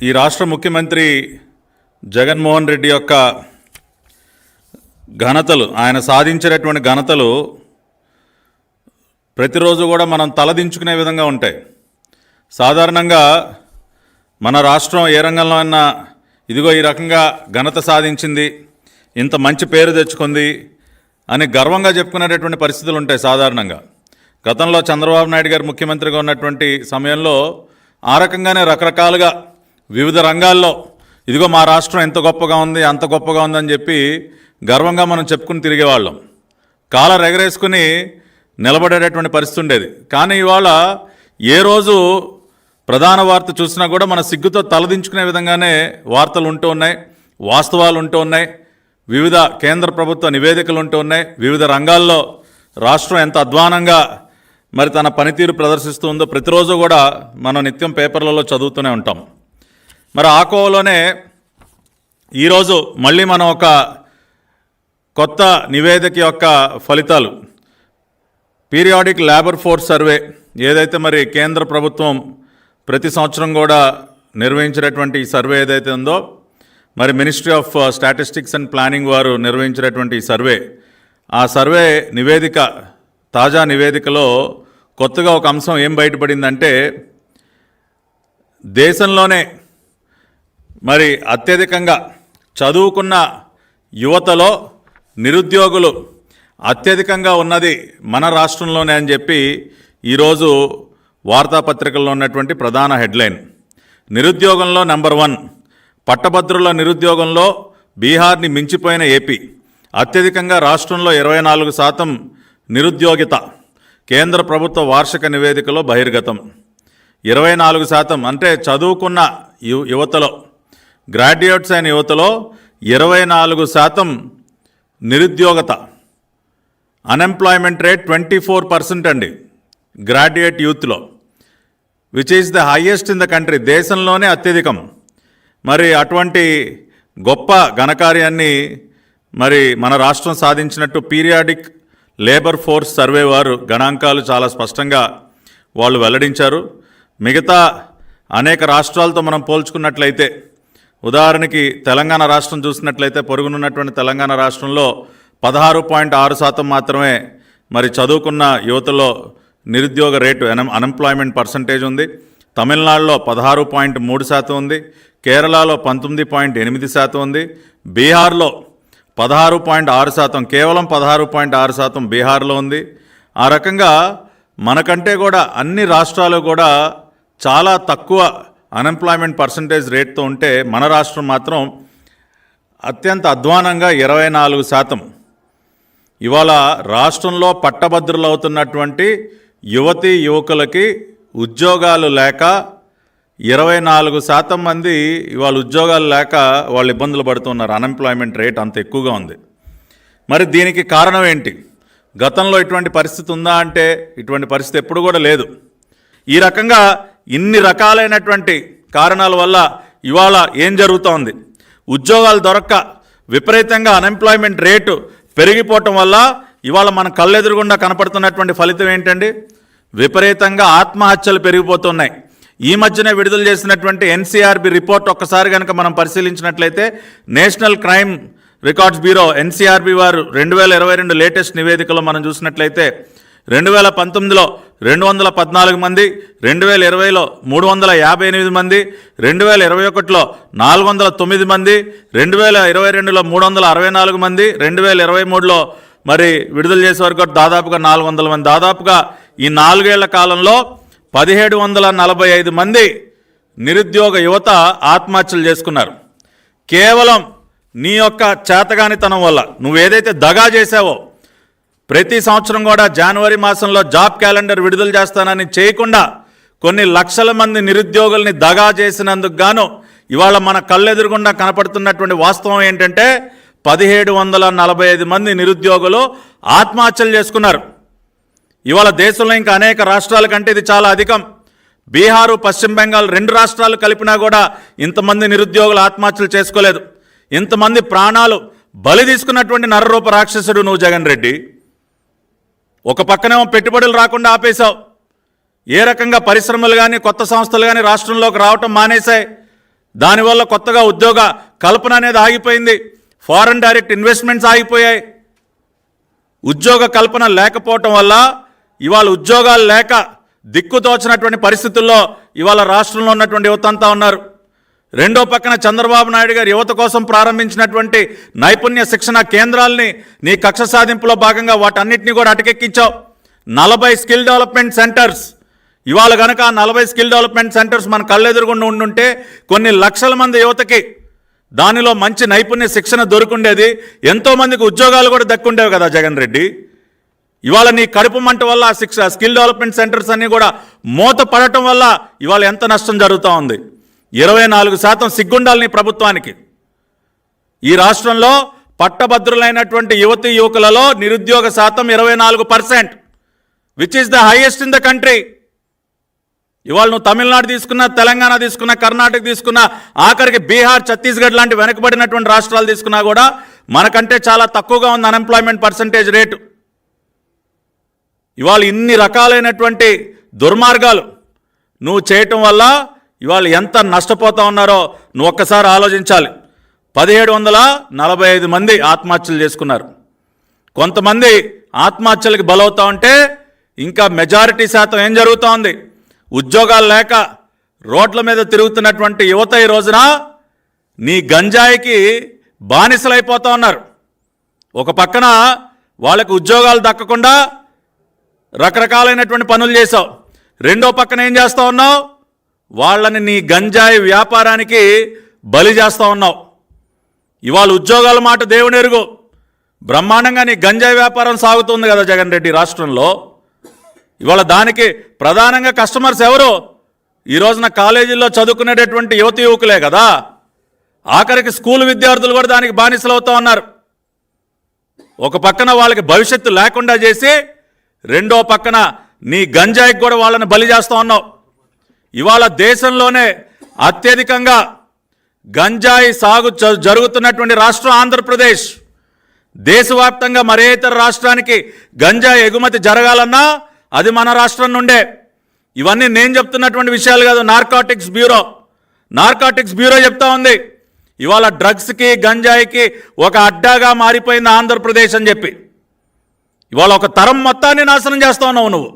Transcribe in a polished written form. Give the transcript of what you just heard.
ఈ రాష్ట్ర ముఖ్యమంత్రి జగన్మోహన్ రెడ్డి యొక్క ఘనతలు, ఆయన సాధించినటువంటి ఘనతలు ప్రతిరోజు కూడా మనం తలదించుకునే విధంగా ఉంటాయి. సాధారణంగా మన రాష్ట్రం ఏ రంగంలో అయినా ఇదిగో ఈ రకంగా ఘనత సాధించింది, ఇంత మంచి పేరు తెచ్చుకుంది అని గర్వంగా చెప్పుకునేటటువంటి పరిస్థితులు ఉంటాయి. సాధారణంగా గతంలో చంద్రబాబు నాయుడు గారు ముఖ్యమంత్రిగా ఉన్నటువంటి సమయంలో ఆ రకంగానే రకరకాలుగా వివిధ రంగాల్లో ఇదిగో మా రాష్ట్రం ఎంత గొప్పగా ఉంది, అంత గొప్పగా ఉందని చెప్పి గర్వంగా మనం చెప్పుకుని తిరిగేవాళ్ళం. కాలర్ ఎగరేసుకుని నిలబడేటటువంటి పరిస్థితి ఉండేది. కానీ ఇవాళ ఏ రోజు ప్రధాన వార్త చూసినా కూడా మన సిగ్గుతో తలదించుకునే విధంగానే వార్తలు ఉంటూ ఉన్నాయి, వాస్తవాలు ఉంటూ ఉన్నాయి, వివిధ కేంద్ర ప్రభుత్వ నివేదికలు ఉంటూ ఉన్నాయి. వివిధ రంగాల్లో రాష్ట్రం ఎంత అధ్వానంగా మరి తన పనితీరు ప్రదర్శిస్తూ ఉందో ప్రతిరోజు కూడా మనం నిత్యం పేపర్లలో చదువుతూనే ఉంటాం. మరి ఆ కోవలోనే ఈరోజు మళ్ళీ మనం ఒక కొత్త నివేదిక యొక్క ఫలితాలు, పీరియాడిక్ లేబర్ ఫోర్స్ సర్వే ఏదైతే మరి కేంద్ర ప్రభుత్వం ప్రతి సంవత్సరం కూడా నిర్వహించినటువంటి ఈ సర్వే ఏదైతే ఉందో, మరి ministry of statistics and planning వారు నిర్వహించినటువంటి ఈ సర్వే, ఆ సర్వే నివేదిక, తాజా నివేదికలో కొత్తగా ఒక అంశం ఏం బయటపడిందంటే, దేశంలోనే మరి అత్యధికంగా చదువుకున్న యువతలో నిరుద్యోగులు అత్యధికంగా ఉన్నది మన రాష్ట్రంలోనే అని చెప్పి ఈరోజు వార్తాపత్రికల్లో ఉన్నటువంటి ప్రధాన హెడ్లైన్. నిరుద్యోగంలో నెంబర్ 1, పట్టభద్రుల నిరుద్యోగంలో బీహార్ని మించిపోయిన ఏపీ, అత్యధికంగా రాష్ట్రంలో 24% నిరుద్యోగిత, కేంద్ర ప్రభుత్వ వార్షిక నివేదికలో బహిర్గతం. 24% అంటే చదువుకున్న యువతలో, గ్రాడ్యుయేట్స్ అయిన యువతలో 24% నిరుద్యోగత. అన్ఎంప్లాయ్మెంట్ రేట్ 24% అండి గ్రాడ్యుయేట్ యూత్లో, which is the highest in the country, దేశంలోనే అత్యధికం. మరి అటువంటి గొప్ప ఘనకార్యాన్ని మరి మన రాష్ట్రం సాధించినట్టు పీరియాడిక్ లేబర్ ఫోర్స్ సర్వే వారు గణాంకాలు చాలా స్పష్టంగా వాళ్ళు వెల్లడించారు. మిగతా అనేక రాష్ట్రాలతో మనం పోల్చుకున్నట్లయితే, ఉదాహరణకి తెలంగాణ రాష్ట్రం చూసినట్లయితే, పొరుగునున్నటువంటి తెలంగాణ రాష్ట్రంలో 16.6% మాత్రమే మరి చదువుకున్న యువతలో నిరుద్యోగ రేటు, అన్ఎంప్లాయ్మెంట్ పర్సంటేజ్ ఉంది. తమిళనాడులో 16.3% ఉంది, కేరళలో 19.8% ఉంది, బీహార్లో 16.6%, కేవలం 16.6% బీహార్లో ఉంది. ఆ రకంగా మనకంటే కూడా అన్ని రాష్ట్రాలు కూడా చాలా తక్కువ అన్ఎంప్లాయ్మెంట్ పర్సంటేజ్ రేట్తో ఉంటే, మన రాష్ట్రం మాత్రం అత్యంత అధ్వానంగా 24%. ఇవాళ రాష్ట్రంలో పట్టభద్రులు అవుతున్నటువంటి యువతీ యువకులకి ఉద్యోగాలు లేక 24% మంది ఇవాళ ఉద్యోగాలు లేక వాళ్ళు ఇబ్బందులు పడుతున్నారు. అన్ఎంప్లాయ్మెంట్ రేట్ అంత ఎక్కువగా ఉంది. మరి దీనికి కారణం ఏంటి? గతంలో ఇటువంటి పరిస్థితి ఉందా అంటే ఇటువంటి పరిస్థితి ఎప్పుడు కూడా లేదు. ఈ రకంగా ఇన్ని రకాలైనటువంటి కారణాల వల్ల ఇవాళ ఏం జరుగుతోంది? ఉద్యోగాలు దొరక్క విపరీతంగా అన్ఎంప్లాయ్మెంట్ రేటు పెరిగిపోవటం వల్ల ఇవాళ మన కళ్ళెదురుగుండా కనపడుతున్నటువంటి ఫలితం ఏంటండి? విపరీతంగా ఆత్మహత్యలు పెరిగిపోతున్నాయి. ఈ మధ్యనే విడుదల చేసినటువంటి ఎన్సీఆర్బీ రిపోర్ట్ ఒక్కసారి కనుక మనం పరిశీలించినట్లయితే, national crime records bureau NCRB వారు 2022 లేటెస్ట్ నివేదికలో మనం చూసినట్లయితే 2019లో 214 మంది, 2020లో 358 మంది, 2021లో 409 మంది, 2022లో 364 మంది, 2023లో మరి విడుదల చేసే వరకు దాదాపుగా 400 మంది. దాదాపుగా ఈ 4 ఏళ్ల కాలంలో 1745 మంది నిరుద్యోగ యువత ఆత్మహత్యలు చేసుకున్నారు. కేవలం నీ యొక్క చేతగానితనం వల్ల, నువ్వేదైతే దగా చేసావో, ప్రతి సంవత్సరం కూడా జనవరి మాసంలో జాబ్ క్యాలెండర్ విడుదల చేస్తానని చేయకుండా కొన్ని లక్షల మంది నిరుద్యోగుల్ని దగా చేసినందుకు గాను ఇవాళ మన కళ్ళెదురుగుండా కనపడుతున్నటువంటి వాస్తవం ఏంటంటే 1745 మంది నిరుద్యోగులు ఆత్మహత్యలు చేసుకున్నారు. ఇవాళ దేశంలో ఇంకా అనేక రాష్ట్రాల కంటే ఇది చాలా అధికం. బీహారు, పశ్చిమ బెంగాల్ 2 రాష్ట్రాలు కలిపినా కూడా ఇంతమంది నిరుద్యోగులు ఆత్మహత్యలు చేసుకోలేదు. ఇంతమంది ప్రాణాలు బలి తీసుకున్నటువంటి నరరూప రాక్షసుడు నువ్వు జగన్ రెడ్డి. ఒక పక్కనేమో పెట్టుబడులు రాకుండా ఆపేశావు. ఏ రకంగా పరిశ్రమలు కానీ కొత్త సంస్థలు కానీ రాష్ట్రంలోకి రావటం మానేశాయి. దానివల్ల కొత్తగా ఉద్యోగ కల్పన అనేది ఆగిపోయింది. ఫారెన్ డైరెక్ట్ ఇన్వెస్ట్మెంట్స్ ఆగిపోయాయి. ఉద్యోగ కల్పన లేకపోవటం వల్ల ఇవాళ ఉద్యోగాలు లేక దిక్కుతోచినటువంటి పరిస్థితుల్లో ఇవాళ రాష్ట్రంలో ఉన్నటువంటి యువత అంతా ఉన్నారు. రెండో పక్కన చంద్రబాబు నాయుడు గారు యువత కోసం ప్రారంభించినటువంటి నైపుణ్య శిక్షణ కేంద్రాలని నీ కక్ష సాధింపులో భాగంగా వాటన్నిటిని కూడా అటకెక్కించావు. 40 స్కిల్ డెవలప్మెంట్ సెంటర్స్. ఇవాళ కనుక 40 స్కిల్ డెవలప్మెంట్ సెంటర్స్ మన కళ్ళెదురుగుండా ఉండుంటే కొన్ని లక్షల మంది యువతకి దానిలో మంచి నైపుణ్య శిక్షణ దొరుకుండేది. ఎంతోమందికి ఉద్యోగాలు కూడా దక్కుండేవి కదా జగన్ రెడ్డి. ఇవాళ నీ కడుపు మంట వల్ల స్కిల్ డెవలప్మెంట్ సెంటర్స్ అన్నీ కూడా మూత పడటం వల్ల ఇవాళ ఎంత నష్టం జరుగుతూ ఉంది. 24% సిగ్గుండాలి నీ ప్రభుత్వానికి. ఈ రాష్ట్రంలో పట్టభద్రులైనటువంటి యువతీ యువకులలో నిరుద్యోగ శాతం 24%, which is the highest in the country. ఇవాళ నువ్వు తమిళనాడు తీసుకున్నా, తెలంగాణ తీసుకున్నా, కర్ణాటక తీసుకున్నా, ఆఖరికి బీహార్, ఛత్తీస్గఢ్ లాంటి వెనకబడినటువంటి రాష్ట్రాలు తీసుకున్నా కూడా మనకంటే చాలా తక్కువగా ఉంది అన్ఎంప్లాయ్మెంట్ పర్సంటేజ్ రేటు. ఇవాళ ఇన్ని రకాలైనటువంటి దుర్మార్గాలు నువ్వు చేయటం వల్ల ఇవాళ ఎంత నష్టపోతా ఉన్నారో నువ్వు ఒక్కసారి ఆలోచించాలి. 1745 మంది ఆత్మహత్యలు చేసుకున్నారు. కొంతమంది ఆత్మహత్యలకు బలవుతూ ఉంటే ఇంకా మెజారిటీ శాతం ఏం జరుగుతూ ఉంది? ఉద్యోగాలు లేక రోడ్ల మీద తిరుగుతున్నటువంటి యువత ఈ రోజున నీ గంజాయికి బానిసలైపోతూ ఉన్నారు. ఒక పక్కన వాళ్ళకి ఉద్యోగాలు దక్కకుండా రకరకాలైనటువంటి పనులు చేసావు. రెండో పక్కన ఏం చేస్తూ ఉన్నావు? వాళ్ళని నీ గంజాయి వ్యాపారానికి బలి చేస్తూ ఉన్నావు. ఇవాళ ఉద్యోగాల మాట దేవుని ఎరుగు. బ్రహ్మాండంగా నీ గంజాయి వ్యాపారం సాగుతుంది కదా జగన్ రెడ్డి రాష్ట్రంలో. ఇవాళ దానికి ప్రధానంగా కస్టమర్స్ ఎవరు? ఈ రోజున కాలేజీల్లో చదువుకునేటటువంటి యువతి యువకులే కదా. ఆఖరికి స్కూల్ విద్యార్థులు కూడా దానికి బానిసలు అవుతూ ఉన్నారు. ఒక పక్కన వాళ్ళకి భవిష్యత్తు లేకుండా చేసి రెండో పక్కన నీ గంజాయికి కూడా వాళ్ళని బలి చేస్తూ ఉన్నావు. ఇవాళ దేశంలోనే అత్యధికంగా గంజాయి సాగు జరుగుతున్నటువంటి రాష్ట్రం ఆంధ్రప్రదేశ్. దేశవ్యాప్తంగా మరే ఇతర రాష్ట్రానికి గంజాయి ఎగుమతి జరగాలన్నా అది మన రాష్ట్రం నుండే. ఇవన్నీ నేను చెప్తున్నటువంటి విషయాలు కాదు, నార్కాటిక్స్ బ్యూరో చెప్తా ఉంది. ఇవాళ డ్రగ్స్కి గంజాయికి ఒక అడ్డాగా మారిపోయింది ఆంధ్రప్రదేశ్ అని చెప్పి ఇవాళ ఒక తరం మొత్తాన్ని నాశనం చేస్తా ఉన్నావు నువ్వు.